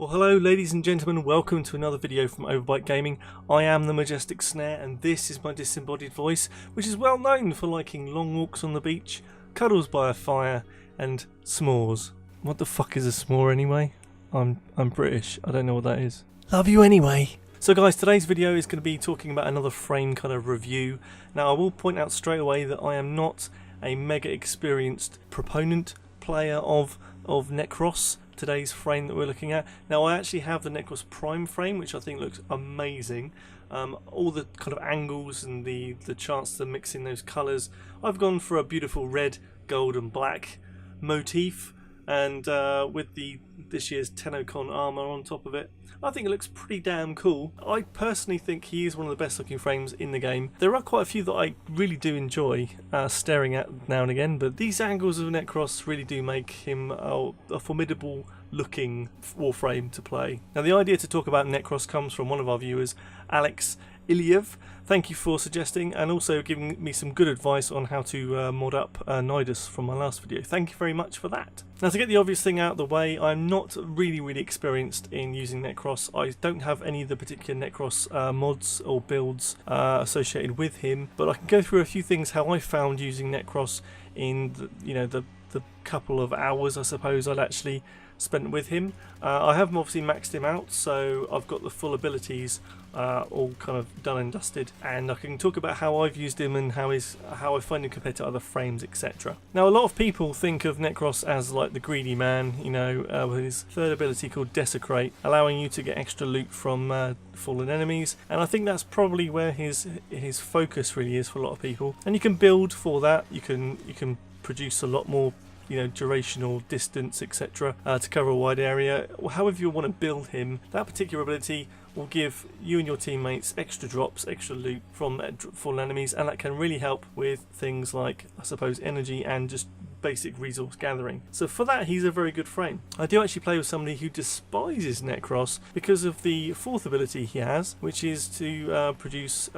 Well, hello ladies and gentlemen, welcome to another video from Overbite Gaming. I am the majestic Snare and this is my disembodied voice, which is well known for liking long walks on the beach, cuddles by a fire and s'mores. What the fuck is a s'more anyway? I'm British, I don't know what that is. Love you anyway. So guys, today's video is going to be talking about another frame kind of review. Now I will point out straight away that I am not a mega experienced player of Nekros, today's frame that we're looking at. Now I actually have the Nekros Prime frame, which I think looks amazing. All the kind of angles and the chance to mix in those colours. I've gone for a beautiful red, gold and black motif, and with this year's Tenocon armour on top of it. I think it looks pretty damn cool. I personally think he is one of the best looking frames in the game. There are quite a few that I really do enjoy staring at now and again, but these angles of Nekros really do make him a formidable looking Warframe to play. Now the idea to talk about Nekros comes from one of our viewers, Alex Iliev. Thank you for suggesting and also giving me some good advice on how to mod up Nidus from my last video. Thank you very much for that. Now to get the obvious thing out of the way, I'm not really experienced in using Nekros. I don't have any of the particular Nekros mods or builds associated with him, but I can go through a few things how I found using Nekros in the couple of hours I suppose I'd actually spent with him. I haven't obviously maxed him out, so I've got the full abilities all kind of done and dusted, and I can talk about how I've used him and how I find him compared to other frames, etc. Now a lot of people think of Nekros as like the greedy man, with his third ability called Desecrate, allowing you to get extra loot from fallen enemies, and I think that's probably where his focus really is for a lot of people. And you can build for that, you can produce a lot more durational distance, etc., to cover a wide area. However you want to build him, that particular ability will give you and your teammates extra drops, extra loot from fallen enemies, and that can really help with things like, I suppose, energy and just basic resource gathering. So for that, he's a very good frame. I do actually play with somebody who despises Nekros because of the fourth ability he has, which is to produce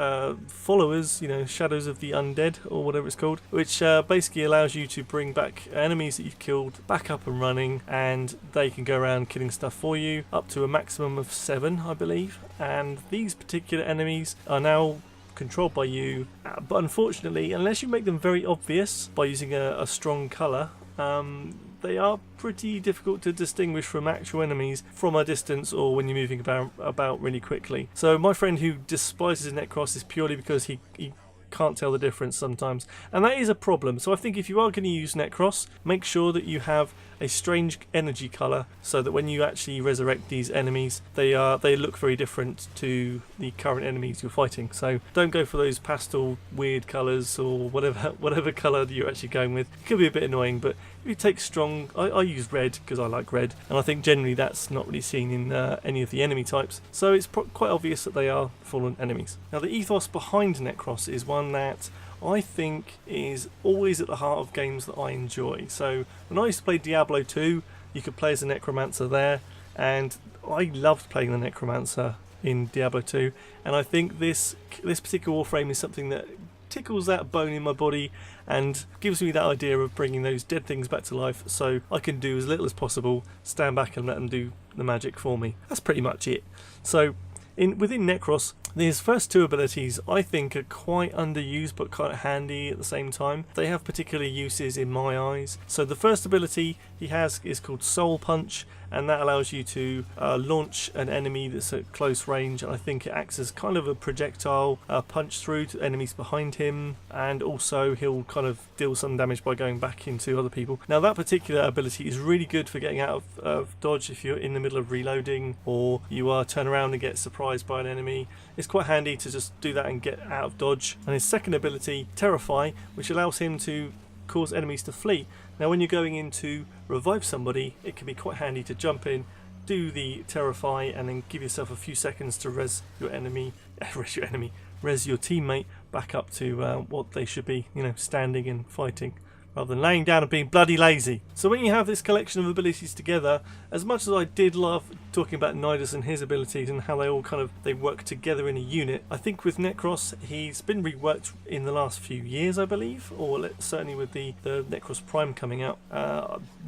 followers, shadows of the undead or whatever it's called, which basically allows you to bring back enemies that you've killed back up and running, and they can go around killing stuff for you, up to a maximum of 7 I believe, and these particular enemies are now controlled by you, but unfortunately, unless you make them very obvious by using a strong colour, they are pretty difficult to distinguish from actual enemies from a distance or when you're moving about really quickly. So my friend who despises Nekros is purely because he can't tell the difference sometimes, and that is a problem. So I think if you are going to use Nekros, make sure that you have a strange energy colour, so that when you actually resurrect these enemies, they look very different to the current enemies you're fighting. So don't go for those pastel weird colours or whatever colour that you're actually going with. It could be a bit annoying, but if you take strong, I use red because I like red, and I think generally that's not really seen in any of the enemy types, so it's quite obvious that they are fallen enemies. Now the ethos behind Nekros is one that I think is always at the heart of games that I enjoy. So when I used to play Diablo 2, you could play as a necromancer there, and I loved playing the necromancer in Diablo 2, and I think this particular Warframe is something that tickles that bone in my body and gives me that idea of bringing those dead things back to life, so I can do as little as possible, stand back and let them do the magic for me. That's pretty much it. So within Nekros, his first two abilities I think are quite underused but quite handy at the same time. They have particular uses in my eyes. So the first ability he has is called Soul Punch, and that allows you to launch an enemy that's at close range, and I think it acts as kind of a projectile punch through to enemies behind him, and also he'll kind of deal some damage by going back into other people. Now that particular ability is really good for getting out of dodge if you're in the middle of reloading, or you turn around and get surprised by an enemy. It's quite handy to just do that and get out of dodge. And his second ability, Terrify, which allows him to cause enemies to flee. Now when you're going in to revive somebody, it can be quite handy to jump in, do the Terrify, and then give yourself a few seconds to res your teammate back up to what they should be, standing and fighting. rather than laying down and being bloody lazy. So when you have this collection of abilities together, as much as I did love talking about Nidus and his abilities and how they all they work together in a unit, I think with Nekros, he's been reworked in the last few years, I believe, or certainly with the Nekros Prime coming out,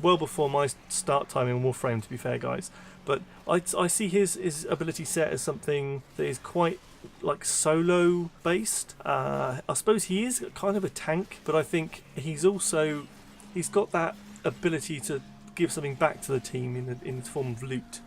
well before my start time in Warframe, to be fair, guys. But I see his ability set as something that is quite like solo based. I suppose he is kind of a tank, but I think he's got that ability to give something back to the team in the form of loot.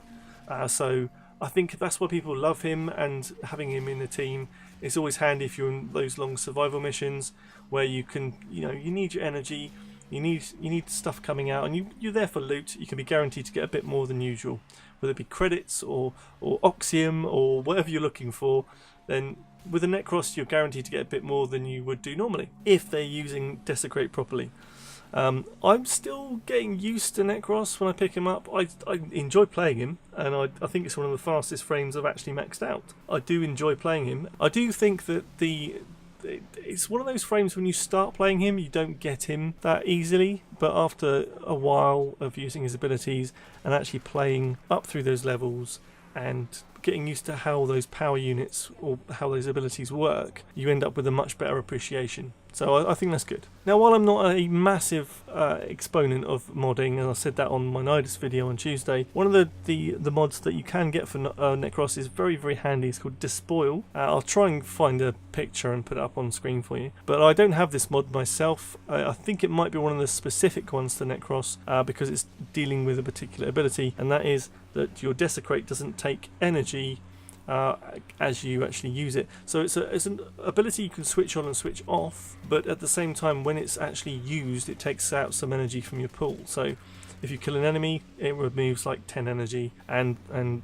So I think that's why people love him, and having him in the team is always handy if you're in those long survival missions where you can, you need your energy, you need stuff coming out, and you're there for loot. You can be guaranteed to get a bit more than usual, whether it be credits or Oxium or whatever you're looking for. Then with a Nekros, you're guaranteed to get a bit more than you would do normally if they're using Desecrate properly. I'm still getting used to Nekros when I pick him up. I enjoy playing him, and I think it's one of the fastest frames I've actually maxed out. I do enjoy playing him. I do think that it's one of those frames when you start playing him, you don't get him that easily, but after a while of using his abilities and actually playing up through those levels and getting used to how those power units or how those abilities work, you end up with a much better appreciation. So I think that's good. Now, while I'm not a massive exponent of modding, and I said that on my Nidus video on Tuesday, one of the mods that you can get for Nekros is very, very handy. It's called Despoil. I'll try and find a picture and put it up on screen for you. But I don't have this mod myself. I think it might be one of the specific ones to Nekros because it's dealing with a particular ability, and that is that your Desecrate doesn't take energy as you actually use it. So it's an ability you can switch on and switch off, but at the same time when it's actually used it takes out some energy from your pool. So if you kill an enemy it removes like 10 energy and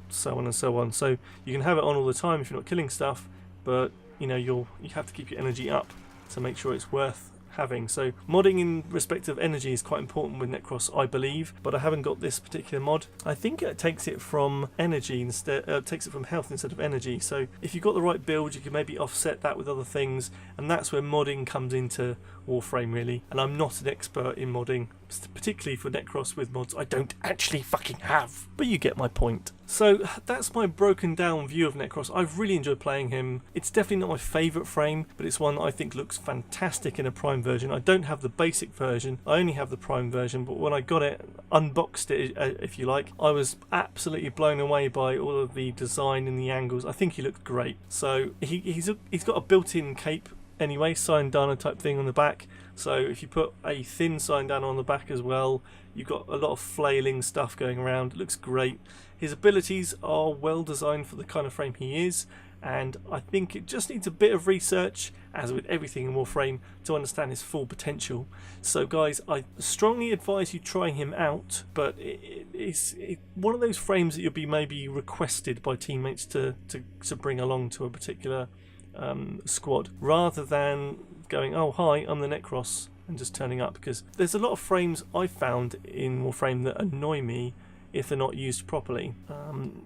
so on and so on. So you can have it on all the time if you're not killing stuff, but you have to keep your energy up to make sure it's worth having. So modding in respect of energy is quite important with Nekros, I believe, but I haven't got this particular mod. I think it takes it from energy instead, takes it from health instead of energy. So if you've got the right build, you can maybe offset that with other things, and that's where modding comes into Warframe really. And I'm not an expert in modding, particularly for Nekros with mods I don't actually fucking have, but you get my point. So that's my broken down view of Nekros. I've really enjoyed playing him. It's definitely not my favourite frame, but it's one that I think looks fantastic in a Prime version. I don't have the basic version, I only have the Prime version, but when I got it, unboxed it if you like, I was absolutely blown away by all of the design and the angles. I think he looked great. So he's got a built-in cape anyway, Syandana type thing on the back. So if you put a thin Syandana on the back as well, you've got a lot of flailing stuff going around. It looks great. His abilities are well designed for the kind of frame he is, and I think it just needs a bit of research, as with everything in Warframe, to understand his full potential. So guys, I strongly advise you trying him out, but it's one of those frames that you'll be maybe requested by teammates to bring along to a particular squad, rather than going, oh hi, I'm the Nekros, and just turning up, because there's a lot of frames I've found in Warframe that annoy me if they're not used properly.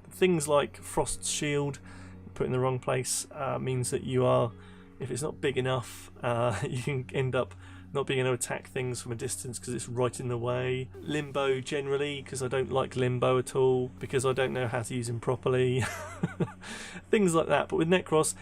Things like Frost's Shield, put in the wrong place, means that if it's not big enough, you can end up not being able to attack things from a distance because it's right in the way. Limbo generally, because I don't like Limbo at all, because I don't know how to use him properly. Things like that. But with Nekros,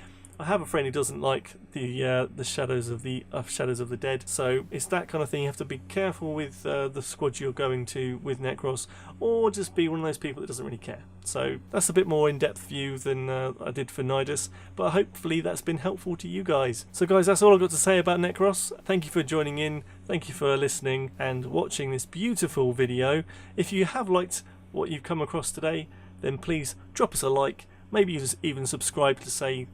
I have a friend who doesn't like the shadows of the dead, so it's that kind of thing. You have to be careful with the squad you're going to with Nekros, or just be one of those people that doesn't really care. So that's a bit more in-depth view than I did for Nidus, but hopefully that's been helpful to you guys. So guys, that's all I've got to say about Nekros. Thank you for joining in, thank you for listening and watching this beautiful video. If you have liked what you've come across today, then please drop us a like. Maybe you just even subscribe to say,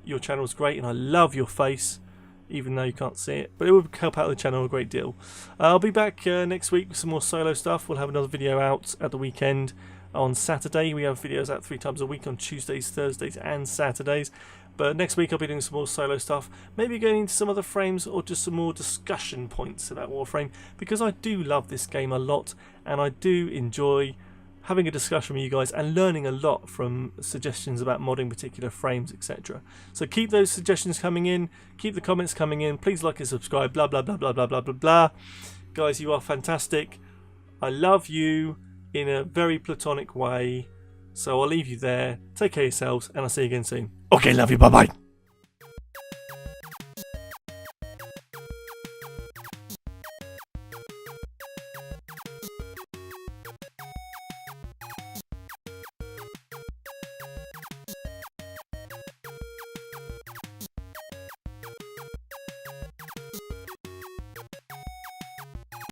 your channel's great and I love your face, even though you can't see it. But it would help out the channel a great deal. I'll be back next week with some more solo stuff. We'll have another video out at the weekend on Saturday. We have videos out 3 times a week on Tuesdays, Thursdays and Saturdays. But next week I'll be doing some more solo stuff. Maybe going into some other frames or just some more discussion points about Warframe. Because I do love this game a lot and I do enjoy having a discussion with you guys and learning a lot from suggestions about modding particular frames, etc. So keep those suggestions coming in, keep the comments coming in, please like and subscribe, blah blah blah blah blah blah blah blah. guys, you are fantastic. I love you in a very platonic way. So I'll leave you there. Take care of yourselves, and I'll see you again soon. Okay, love you. Bye-bye.